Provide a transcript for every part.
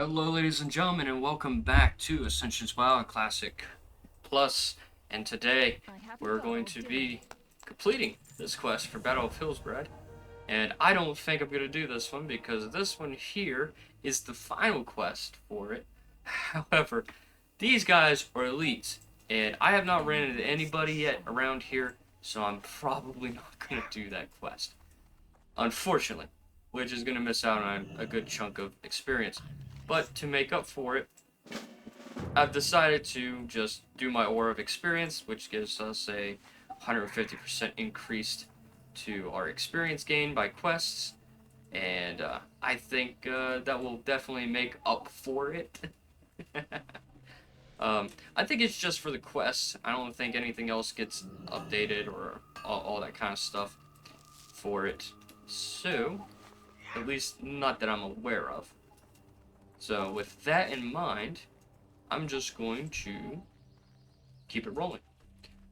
Hello, ladies and gentlemen, and welcome back to Ascension WoW Classic Plus. And today, we're going to be completing this quest for Battle of Hillsbrad. And I don't think I'm going to do this one because this one here is the final quest for it. However, these guys are elites, and I have not ran into anybody yet around here, so I'm probably not going to do that quest. Unfortunately, which is going to miss out on a good chunk of experience. But to make up for it, I've decided to just do my Aura of Experience, which gives us a 150% increase to our experience gain by quests, and I think that will definitely make up for it. I think it's just for the quests. I don't think anything else gets updated or all that kind of stuff for it. So, at least not that I'm aware of. So with that in mind, I'm just going to keep it rolling.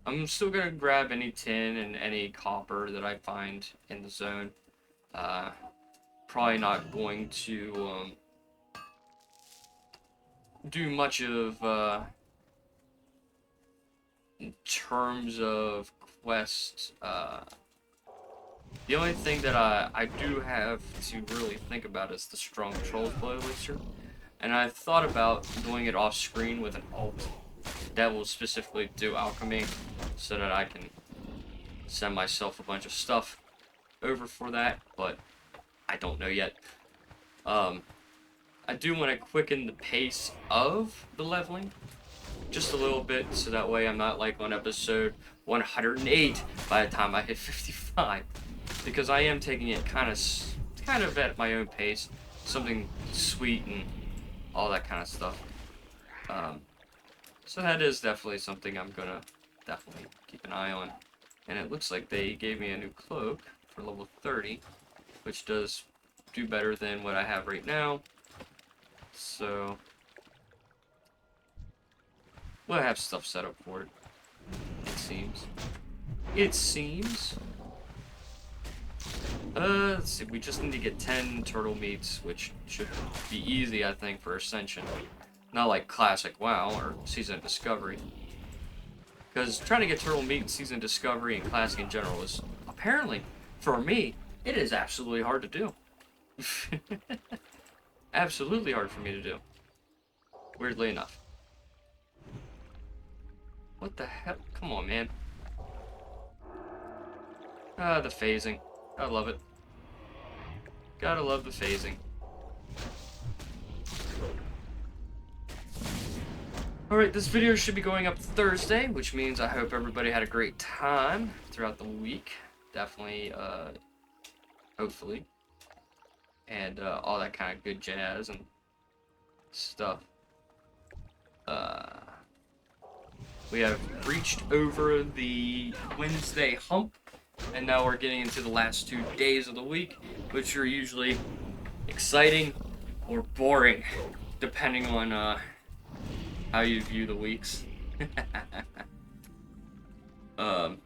I'm still going to grab any tin and any copper that I find in the zone. Probably not going to do much of in terms of quests. The only thing that I do have to really think about is the Strong Trolls Blood Elixir. And I thought about doing it off screen with an alt that will specifically do alchemy so that I can send myself a bunch of stuff over for that, but I don't know yet. I do want to quicken the pace of the leveling just a little bit so that way I'm not like on episode 108 by the time I hit 55, because I am taking it kind of at my own pace, something sweet and all that kind of stuff. So that is definitely something I'm gonna definitely keep an eye on. And it looks like they gave me a new cloak for level 30, which does do better than what I have right now. So we'll have stuff set up for it. It seems. It seems. Let's see. We just need to get 10 turtle meats, which should be easy, I think, for Ascension. Not like Classic WoW or Season of Discovery. Because trying to get turtle meat in Season of Discovery and Classic in general is, apparently, for me, it is absolutely hard to do. Absolutely hard for me to do. Weirdly enough. What the hell? Come on, man. Ah, the phasing. I love it. Gotta love the phasing. Alright, this video should be going up Thursday, which means I hope everybody had a great time throughout the week. Definitely, hopefully. And all that kind of good jazz and stuff. We have reached over the Wednesday hump, and now we're getting into the last 2 days of the week, which are usually exciting or boring, depending on how you view the weeks. But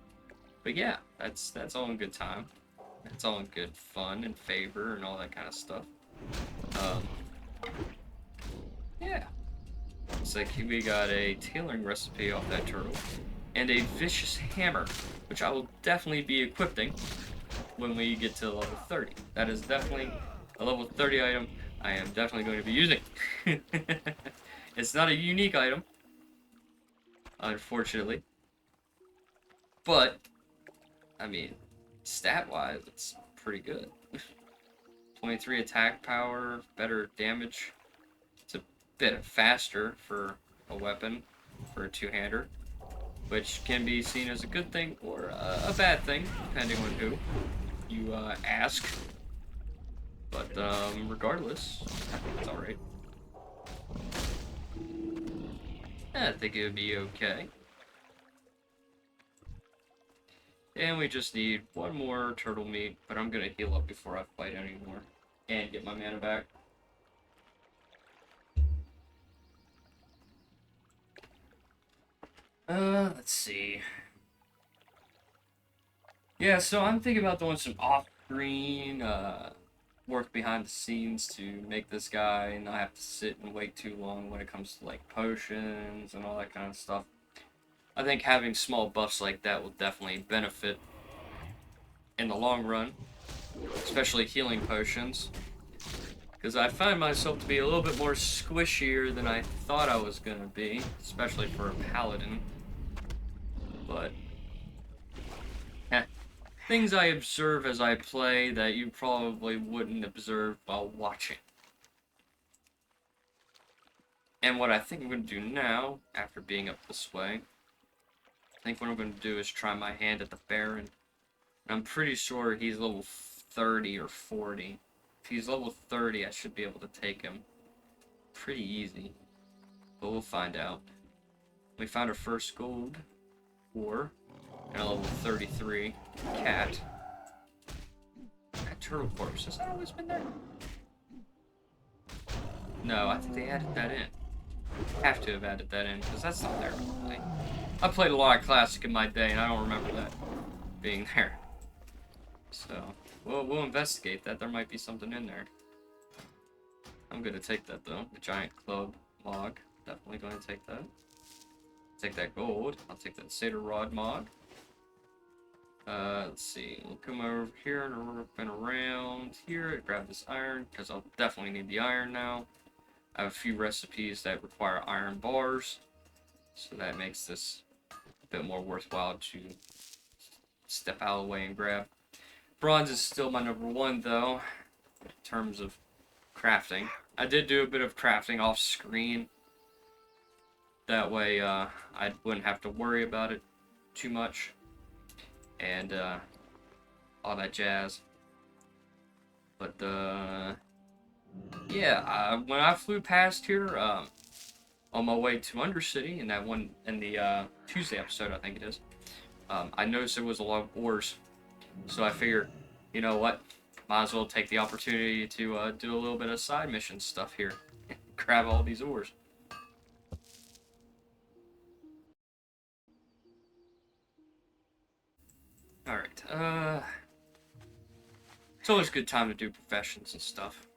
yeah, that's all in good time. It's all in good fun and favor and all that kind of stuff. Yeah. Looks like we got a tailoring recipe off that turtle. And a vicious hammer, which I will definitely be equipping when we get to level 30. That is definitely a level 30 item I am definitely going to be using. It's not a unique item, unfortunately. But, I mean, stat-wise, it's pretty good. 23 attack power, better damage. It's a bit faster for a weapon, for a two-hander, which can be seen as a good thing or a bad thing, depending on who you ask. But regardless, I think it's alright. I think it would be okay. And we just need one more turtle meat, but I'm gonna heal up before I fight anymore and get my mana back. Let's see. Yeah, so I'm thinking about doing some off-screen work behind the scenes to make this guy and not have to sit and wait too long when it comes to like potions and all that kind of stuff. I think having small buffs like that will definitely benefit in the long run, especially healing potions, because I find myself to be a little bit more squishier than I thought I was gonna be, especially for a paladin. But things I observe as I play that you probably wouldn't observe while watching. And what I think I'm going to do now, after being up this way, I think what I'm going to do is try my hand at the Baron. And I'm pretty sure he's level 30 or 40. If he's level 30, I should be able to take him pretty easy. But we'll find out. We found our first gold ore. And a level 33 cat. That turtle corpse, has that always been there? No, I think they added that in. Have to have added that in, because that's not there normally. I played a lot of Classic in my day, and I don't remember that being there. So, we'll investigate that. There might be something in there. I'm going to take that, though. The giant club log. Definitely going to take that. Take that gold. I'll take that Satyr Rod mod. Let's see, we'll come over here and around here, grab this iron, because I'll definitely need the iron now. I have a few recipes that require iron bars, so that makes this a bit more worthwhile to step out of the way and grab. Bronze is still my number one, though, in terms of crafting. I did do a bit of crafting off screen. That way, I wouldn't have to worry about it too much. And all that jazz. But yeah, when I flew past here on my way to Undercity, in that one in the Tuesday episode, I think it is, I noticed there was a lot of ores. So I figured, you know what, might as well take the opportunity to do a little bit of side mission stuff here, grab all these ores. Alright, it's always a good time to do professions and stuff.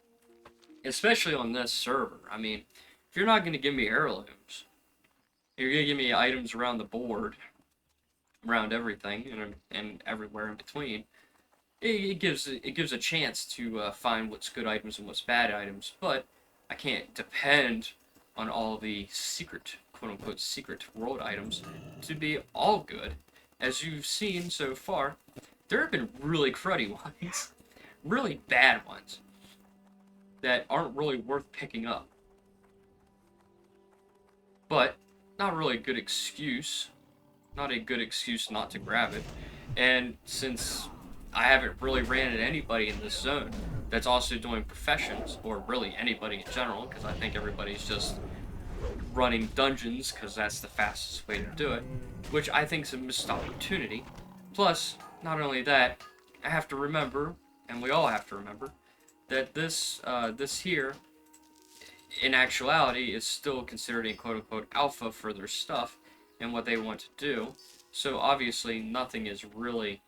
Especially on this server. I mean, if you're not going to give me heirlooms, you're going to give me items around the board, around everything, and everywhere in between, it gives a chance to find what's good items and what's bad items, but I can't depend on all the secret, quote-unquote, secret world items to be all good. As you've seen so far, there have been really cruddy ones, really bad ones, that aren't really worth picking up. But, not really a good excuse. Not a good excuse not to grab it. And since I haven't really ran into anybody in this zone that's also doing professions, or really anybody in general, because I think everybody's just running dungeons because that's the fastest way to do it, which I think is a missed opportunity. Plus, not only that, I have to remember, and we all have to remember, that this here, in actuality, is still considered a quote-unquote alpha for their stuff and what they want to do. So obviously, nothing is really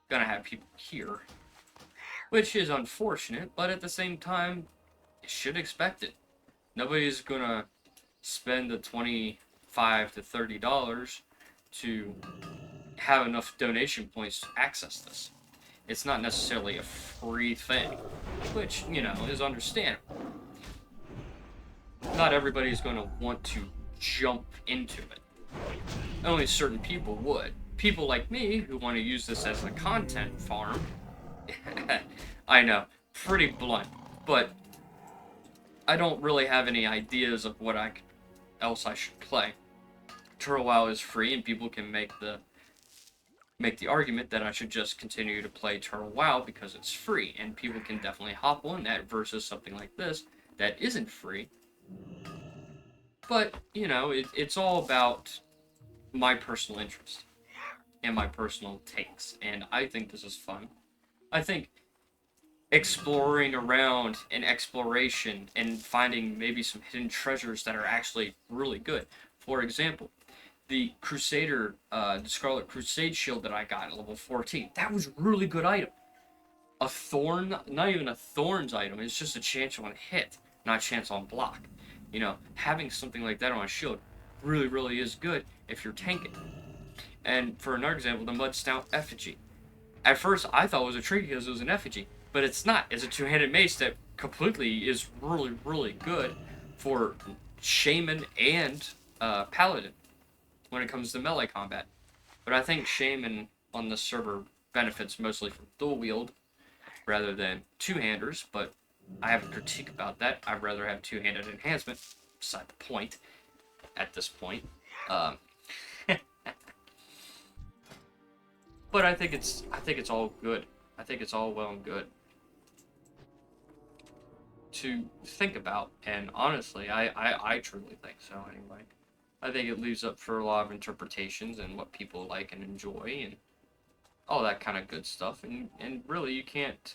gonna have people here, which is unfortunate, but at the same time, you should expect it. Nobody's gonna spend the $25 to $30 to have enough donation points to access this. It's not necessarily a free thing, which, you know, is understandable. Not everybody's going to want to jump into it. Only certain people would. People like me who want to use this as a content farm. I know, pretty blunt, but I don't really have any ideas of what else I should play. Turtle WoW is free, and people can make the argument that I should just continue to play Turtle WoW because it's free, and people can definitely hop on that versus something like this that isn't free. But, you know, it's all about my personal interest and my personal takes, and I think this is fun. I think exploring around and exploration and finding maybe some hidden treasures that are actually really good. For example, the Crusader, the Scarlet Crusade shield that I got at level 14, that was a really good item. a thorn, not even a thorns item, it's just a chance on hit, not a chance on block. You know, having something like that on a shield really, really is good if you're tanking. And for another example, the Mud Stout Effigy. At first, I thought it was a trinket because it was an effigy, but it's not. It's a two-handed mace that completely is really, really good for Shaman and Paladin when it comes to melee combat. But I think Shaman on this server benefits mostly from dual wield rather than two-handers, but I have a critique about that. I'd rather have two-handed enhancement, beside the point, at this point. But I think it's all good. I think it's all well and good to think about, and honestly, I truly think so anyway. I think it leaves up for a lot of interpretations and what people like and enjoy and all that kind of good stuff. And really, you can't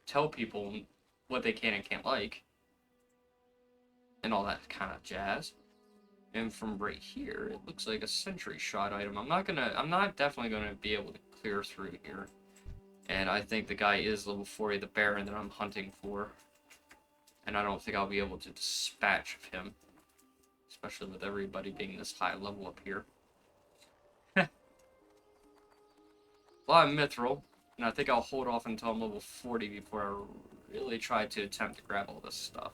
tell people what they can and can't like and all that kind of jazz. And from right here, it looks like a sentry shot item. I'm not definitely gonna be able to clear through here. And I think the guy is level 40, the Baron that I'm hunting for. And I don't think I'll be able to dispatch of him. Especially with everybody being this high level up here. Well, I'm Mithril, and I think I'll hold off until I'm level 40 before I really try to attempt to grab all this stuff.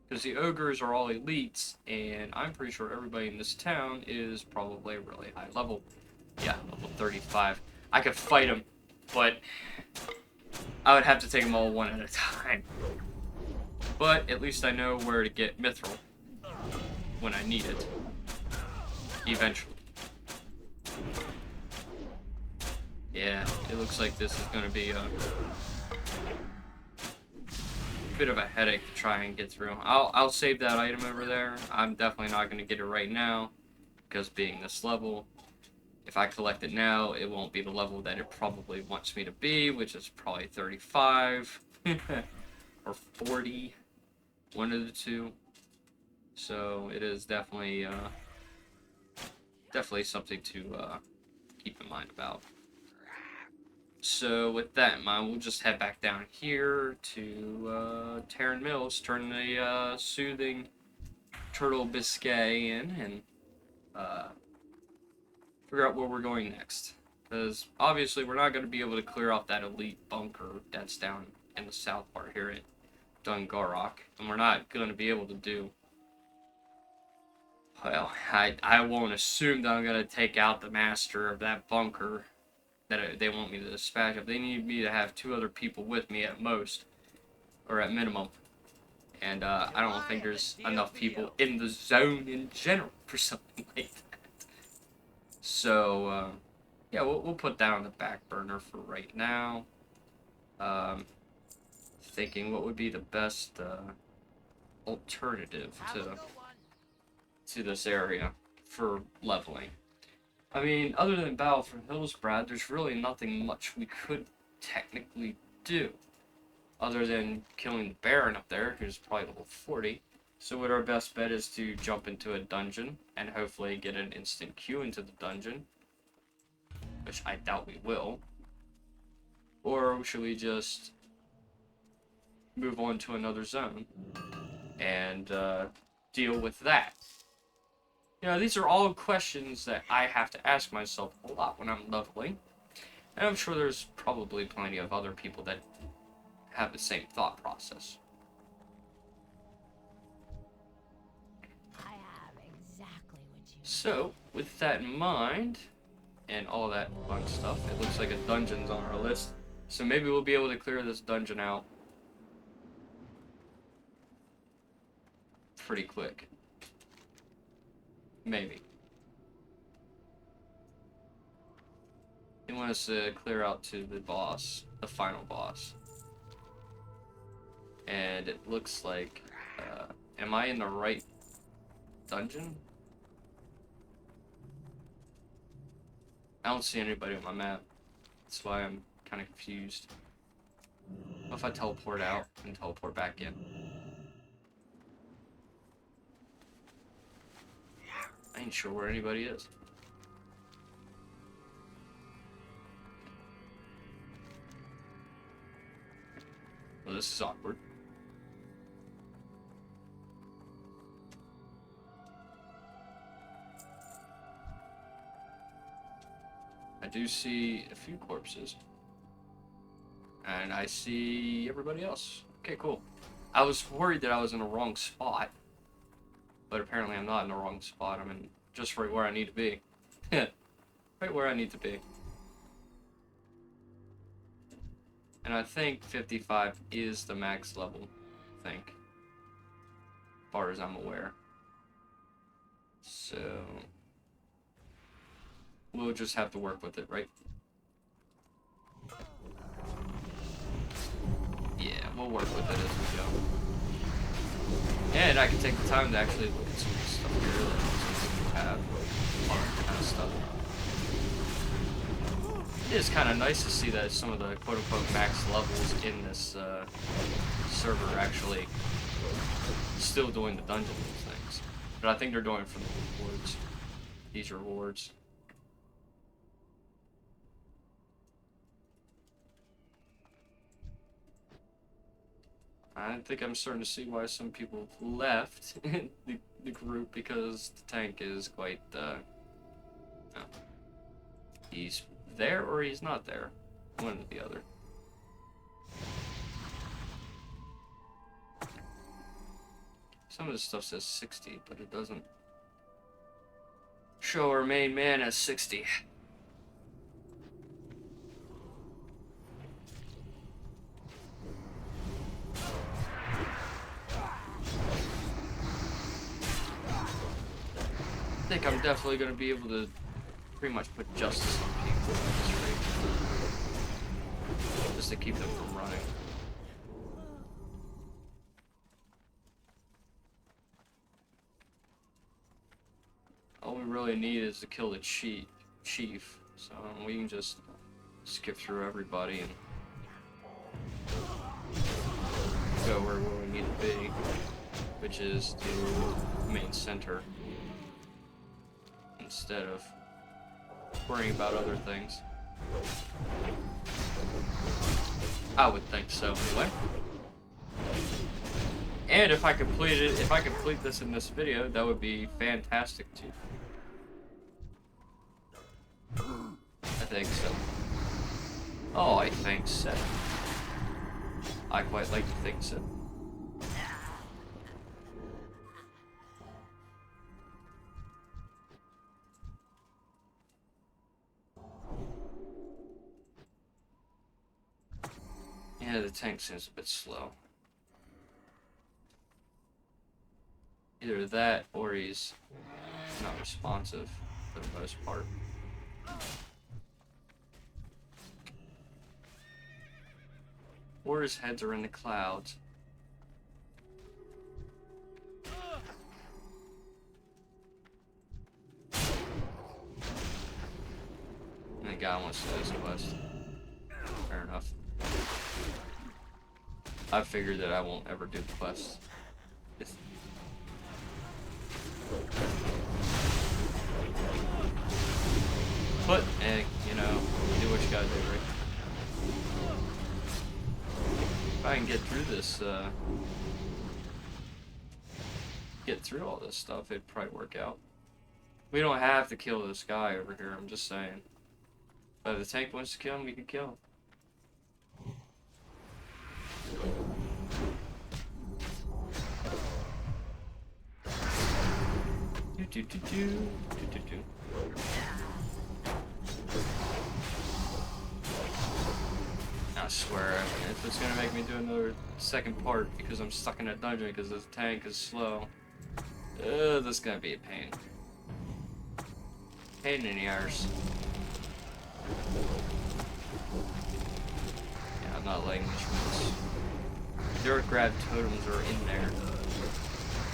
Because the ogres are all elites, and I'm pretty sure everybody in this town is probably really high level. Yeah, level 35. I could fight them, but I would have to take them all one at a time. But at least I know where to get Mithril when I need it. Eventually. Yeah, it looks like this is going to be a bit of a headache to try and get through. I'll save that item over there. I'm definitely not going to get it right now because being this level, if I collect it now, it won't be the level that it probably wants me to be, which is probably 35 or 40, one of the two. So it is definitely something to keep in mind about. So with that in mind, we'll just head back down here to Terran Mills, turn the Soothing Turtle Biscay in, and figure out where we're going next. Because obviously we're not going to be able to clear off that elite bunker that's down in the south part here at Dungarok, and we're not going to be able to do... Well, I won't assume that I'm going to take out the master of that bunker that they want me to dispatch of. They need me to have 2 other people with me at most, or at minimum. And I don't think there's enough people in the zone in general for something like that. So, yeah, we'll put that on the back burner for right now. Thinking what would be the best alternative to this area for leveling. I mean, other than Battle for Hillsbrad, there's really nothing much we could technically do. Other than killing the Baron up there, who's probably level 40. So what our best bet is to jump into a dungeon, and hopefully get an instant queue into the dungeon. Which I doubt we will. Or should we just move on to another zone, and deal with that? You know, these are all questions that I have to ask myself a lot when I'm leveling. And I'm sure there's probably plenty of other people that have the same thought process. I have exactly what you... So, with that in mind, and all that fun stuff, it looks like a dungeon's on our list. So maybe we'll be able to clear this dungeon out pretty quick. Maybe. They want us to clear out to the boss, the final boss. And it looks like, am I in the right dungeon? I don't see anybody on my map. That's why I'm kind of confused. What if I teleport out and teleport back in? I ain't sure where anybody is. this is awkward. I do see a few corpses. And I see everybody else. Okay, cool. I was worried that I was in the wrong spot. But apparently I'm not in the wrong spot. I'm in just right where I need to be. Right where I need to be. And I think 55 is the max level, I think. As far as I'm aware. So we'll just have to work with it, right? Yeah, we'll work with it as we go. And I can take the time to actually look at some of the stuff here that some people have. All that kind of stuff. It is kind of nice to see that some of the quote-unquote max levels in this server are actually still doing the dungeon things. But I think they're doing it for the rewards. These rewards. I think I'm starting to see why some people left the group, because the tank is quite, he's there or he's not there. One or the other. Some of this stuff says 60, but it doesn't show our main man as 60. I think I'm definitely going to be able to pretty much put justice on people at this rate. Just to keep them from running. All we really need is to kill the chief. So we can just skip through everybody and go where we need to be, which is the main center. Instead of worrying about other things. I would think so anyway. And if I complete this in this video, that would be fantastic too. I think so. Oh, I think so. I quite like to think so. Yeah, the tank seems a bit slow. Either that or he's not responsive for the most part. Or his heads are in the clouds. And the guy wants to do this quest. Fair enough. I figured that I won't ever do the quest. But, you know, you do what you gotta do, right? If I can get through this, get through all this stuff, it'd probably work out. We don't have to kill this guy over here, I'm just saying. But if the tank wants to kill him, we can kill him. I swear, if it's gonna make me do another second part because I'm stuck in a dungeon because this tank is slow, this is gonna be a pain. Pain in the arse. Yeah, I'm not letting this miss. Their grab totems are in there.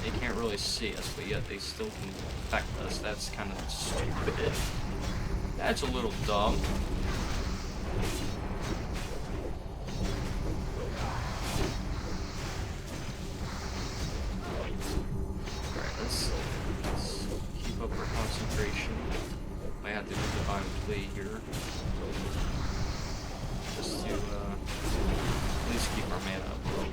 They can't really see us, but yet they still can affect us. That's kind of stupid. That's a little dumb. Alright, let's keep up our concentration. Might have to do divine plea here. Just to at least keep our mana up a little.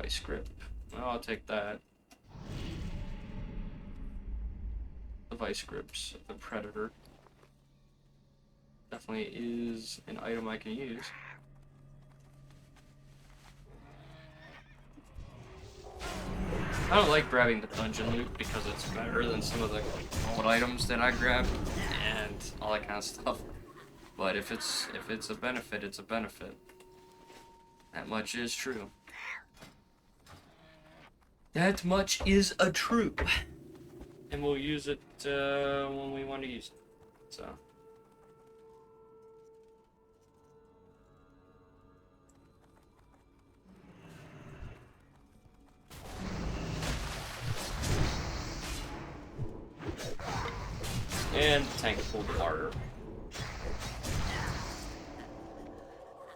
Vice grip. Well, I'll take that. The vice grips of the predator definitely is an item I can use. I don't like grabbing the dungeon loot because it's better than some of the old items that I grabbed and all that kind of stuff. But if it's a benefit, it's a benefit. That much is true. That much is a true. And we'll use it when we want to use it. So. And the tank pulled harder.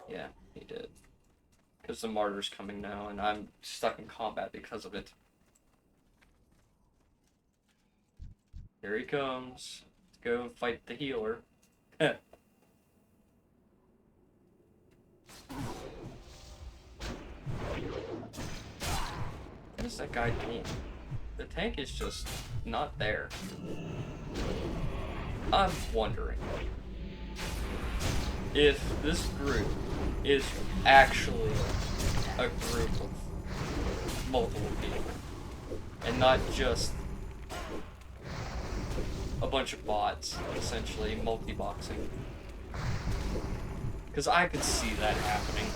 Yeah, he did. Because the martyr's coming now, and I'm stuck in combat because of it. Here he comes. Let's go fight the healer. What is that guy doing? The tank is just not there. I'm wondering if this group is actually a group of multiple people and not just a bunch of bots, essentially multi-boxing. Because I could see that happening.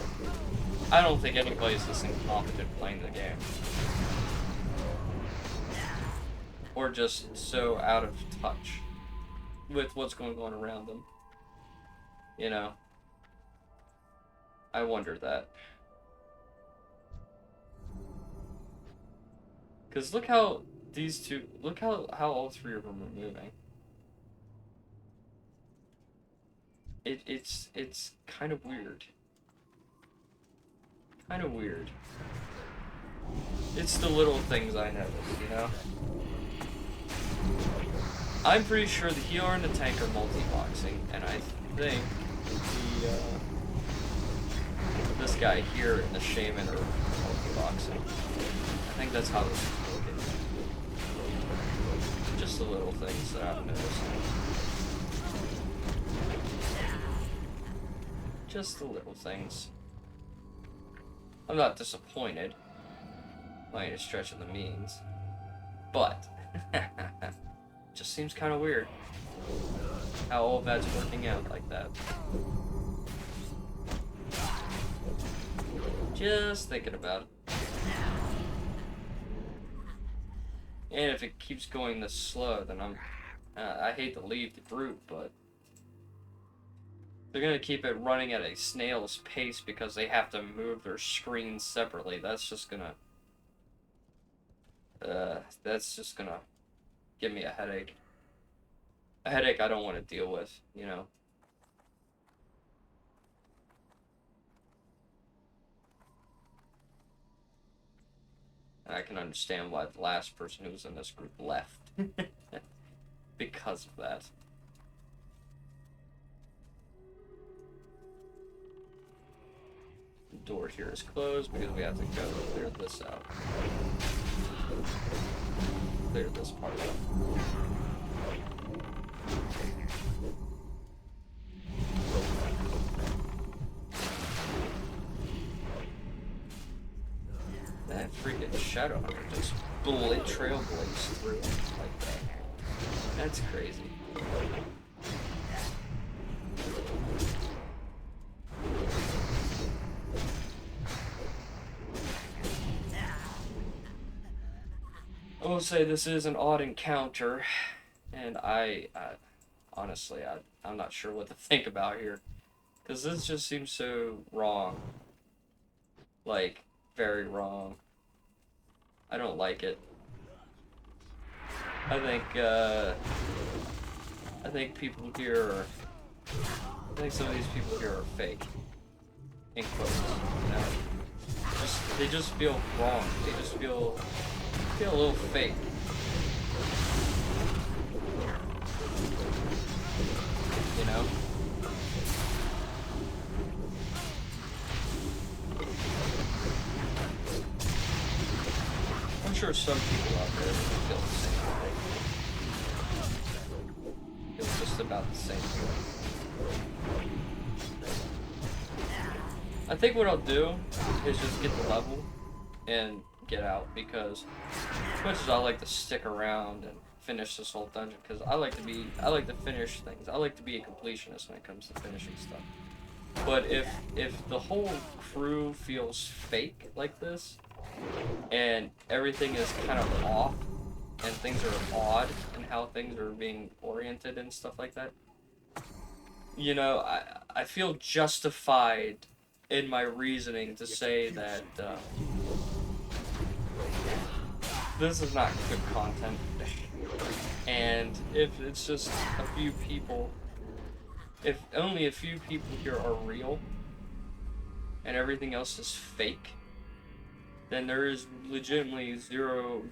I don't think anybody's this incompetent playing the game. Or just so out of touch with what's going on around them. You know? I wonder that. Because look how these two, look how all three of them are moving. It's kind of weird. Kind of weird. It's the little things I notice, you know? I'm pretty sure the healer and the tank are multi-boxing, and I think the, this guy here and the shaman are multi-boxing. I think that's how this is working. Just the little things that I've noticed. Just the little things. I'm not disappointed by any stretch of the means, but just seems kind of weird how all of that's working out like that. Just thinking about it. And if it keeps going this slow, then I hate to leave the group, but they're gonna keep it running at a snail's pace because they have to move their screens separately. That's just gonna give me a headache. A headache I don't want to deal with, you know. And I can understand why the last person who was in this group left. Because of that. The door here is closed because we have to go clear this out. Clear this part out. That freaking shadow hunter just trailblazed through like that. That's crazy. I will say this is an odd encounter, and honestly, I'm not sure what to think about here, because this just seems so wrong. Like, very wrong. I don't like it. I think people here are, I think some of these people here are fake. In quotes, you know? They just feel wrong. They just feel a little fake. You know? sure some people out there feel the same way. Feel just about the same way. I think what I'll do is just get the level and get out, because as much as I like to stick around and finish this whole dungeon, because I like to finish things. I like to be a completionist when it comes to finishing stuff. But if the whole crew feels fake like this, and everything is kind of off, and things are odd in how things are being oriented and stuff like that, you know, I feel justified in my reasoning to say that this is not good content. And if it's just a few people, if only a few people here are real and everything else is fake, then there is legitimately zero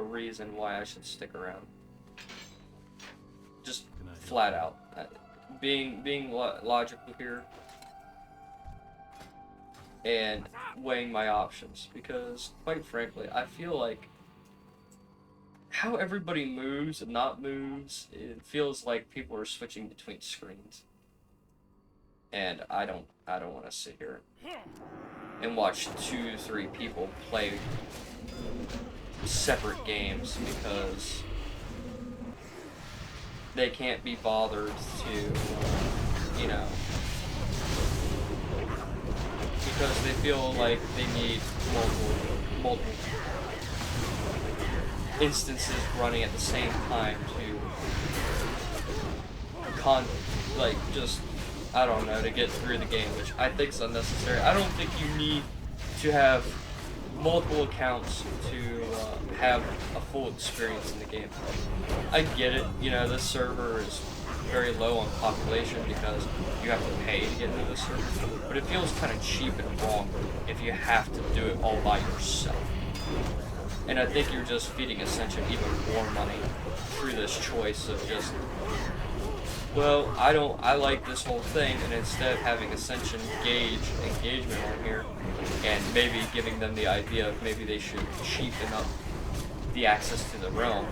reason why I should stick around. Just flat out. Being logical here and weighing my options, because quite frankly, I feel like how everybody moves and not moves, it feels like people are switching between screens. And I don't want to sit here and watch 2-3 people play separate games because they can't be bothered to, you know, because they feel like they need multiple instances running at the same time to just, I don't know, to get through the game, which I think is unnecessary. I don't think you need to have multiple accounts to have a full experience in the game. I get it, you know, this server is very low on population because you have to pay to get into this server, but it feels kind of cheap and wrong if you have to do it all by yourself. And I think you're just feeding Ascension even more money through this choice of just, well, I like this whole thing, and instead of having Ascension gauge engagement on here, and maybe giving them the idea of maybe they should cheapen up the access to the realm,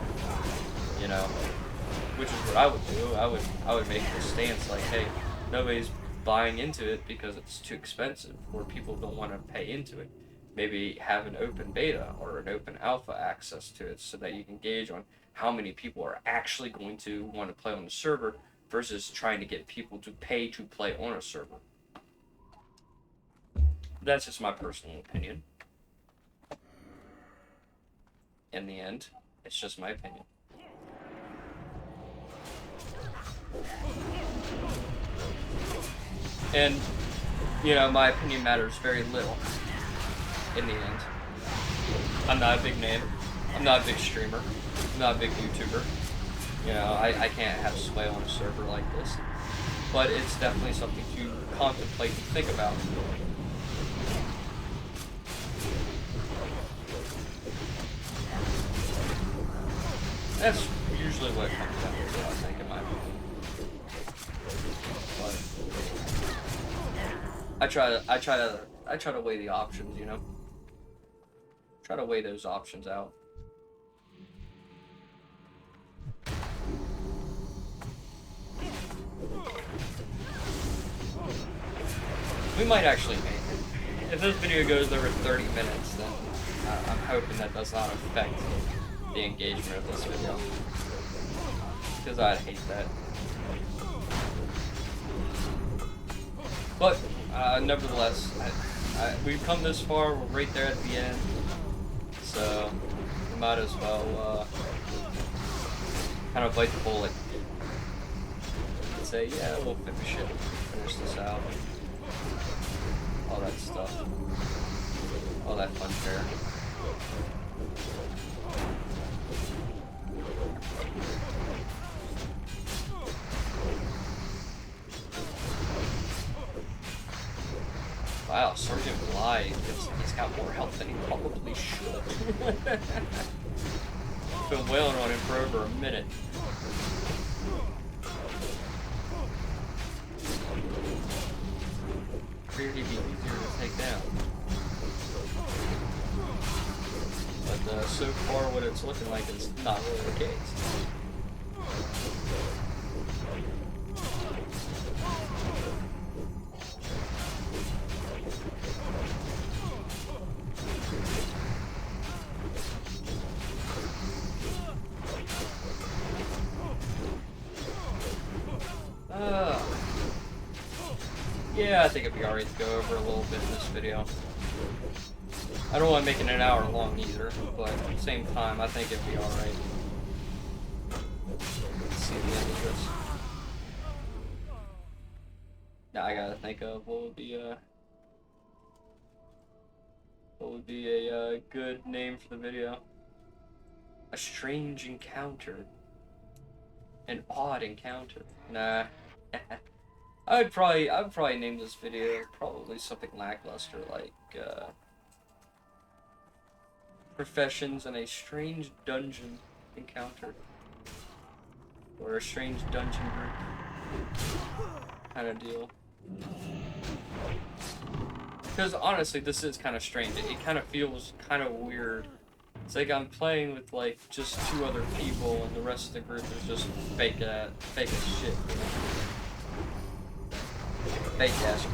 you know, which is what I would do. I would make the stance like, hey, nobody's buying into it because it's too expensive, or people don't want to pay into it. Maybe have an open beta or an open alpha access to it so that you can gauge on how many people are actually going to want to play on the server versus trying to get people to pay to play on a server. That's just my personal opinion. In the end, it's just my opinion. And, you know, my opinion matters very little in the end. I'm not a big name. I'm not a big streamer. I'm not a big YouTuber. You know, I can't have sway on a server like this. But it's definitely something to contemplate and think about. That's usually what it comes down to, I think, in my opinion. But I try to weigh the options, you know? Try to weigh those options out. We might actually make it. If this video goes over 30 minutes, then I'm hoping that does not affect the engagement of this video. Because I'd hate that. But, nevertheless, we've come this far, we're right there at the end. So, we might as well kind of bite the bullet and say, yeah, we'll finish it, finish this out. All that stuff. All that fun fare. Wow, Sergeant Bly, he's got more health than he probably should. Been wailing on him for over a minute. Figured he'd be easier to take down. But so far what it's looking like is not really the case. Yeah, I think it'd be alright to go over a little bit in this video. I don't want to make it an hour long either, but at the same time, I think it'd be alright. Let's see the end of this. Now I gotta think of what would be a good name for the video. A strange encounter. An odd encounter. Nah. I would probably name this video probably something lackluster like Professions in a Strange Dungeon Encounter. Or a strange dungeon group kind of deal. Because honestly, this is kind of strange. It kind of feels kind of weird. It's like I'm playing with like just 2 other people, and the rest of the group is just fake as shit. Fake ass.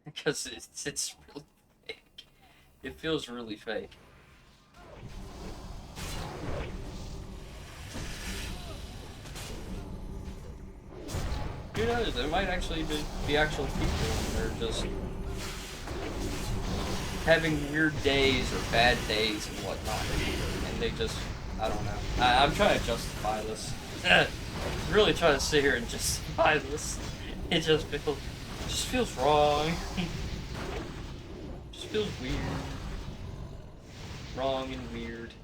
Because it's really fake. It feels really fake. Who knows? There might actually be actual people and they're just having weird days or bad days and whatnot. And they just, I don't know. I'm trying to justify this. Really trying to sit here and justify this. It just feels wrong. Just feels weird. Wrong and weird.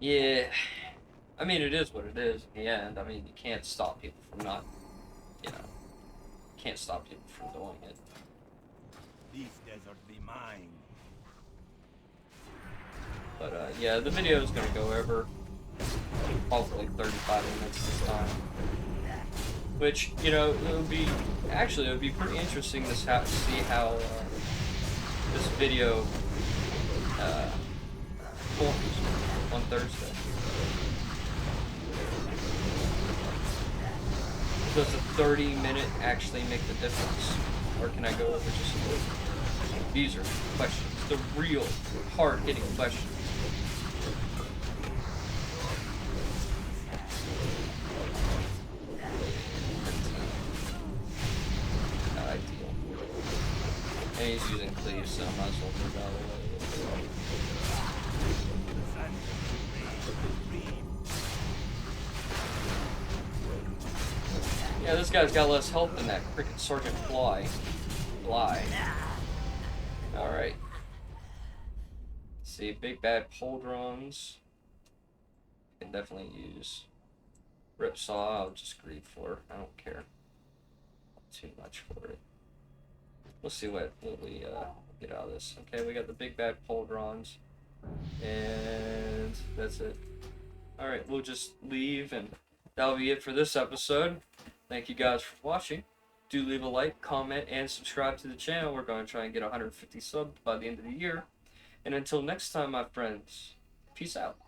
Yeah, I mean, it is what it is in the end. I mean, you can't stop people from not, can't stop people from doing it. This desert be mine. But, yeah, the video is going to go over hopefully 35 minutes this time. Which, it would be pretty interesting to see how this video performs on Thursday. Does a 30-minute actually make the difference? Or can I go over just a little? These are questions. The real, hard-hitting questions. Not ideal. And he's using cleaves, so I might as well move out of the way. Yeah, this guy's got less health than that freaking Sergeant Bly. Alright. See, big bad pauldrons. Can definitely use. Ripsaw, I'll just greed for. I don't care too much for it. We'll see what we get out of this. Okay, we got the big bad pauldrons. And that's it. Alright, we'll just leave, and that'll be it for this episode. Thank you guys for watching. Do leave a like, comment, and subscribe to the channel. We're going to try and get 150 subs by the end of the year. And until next time, my friends, peace out.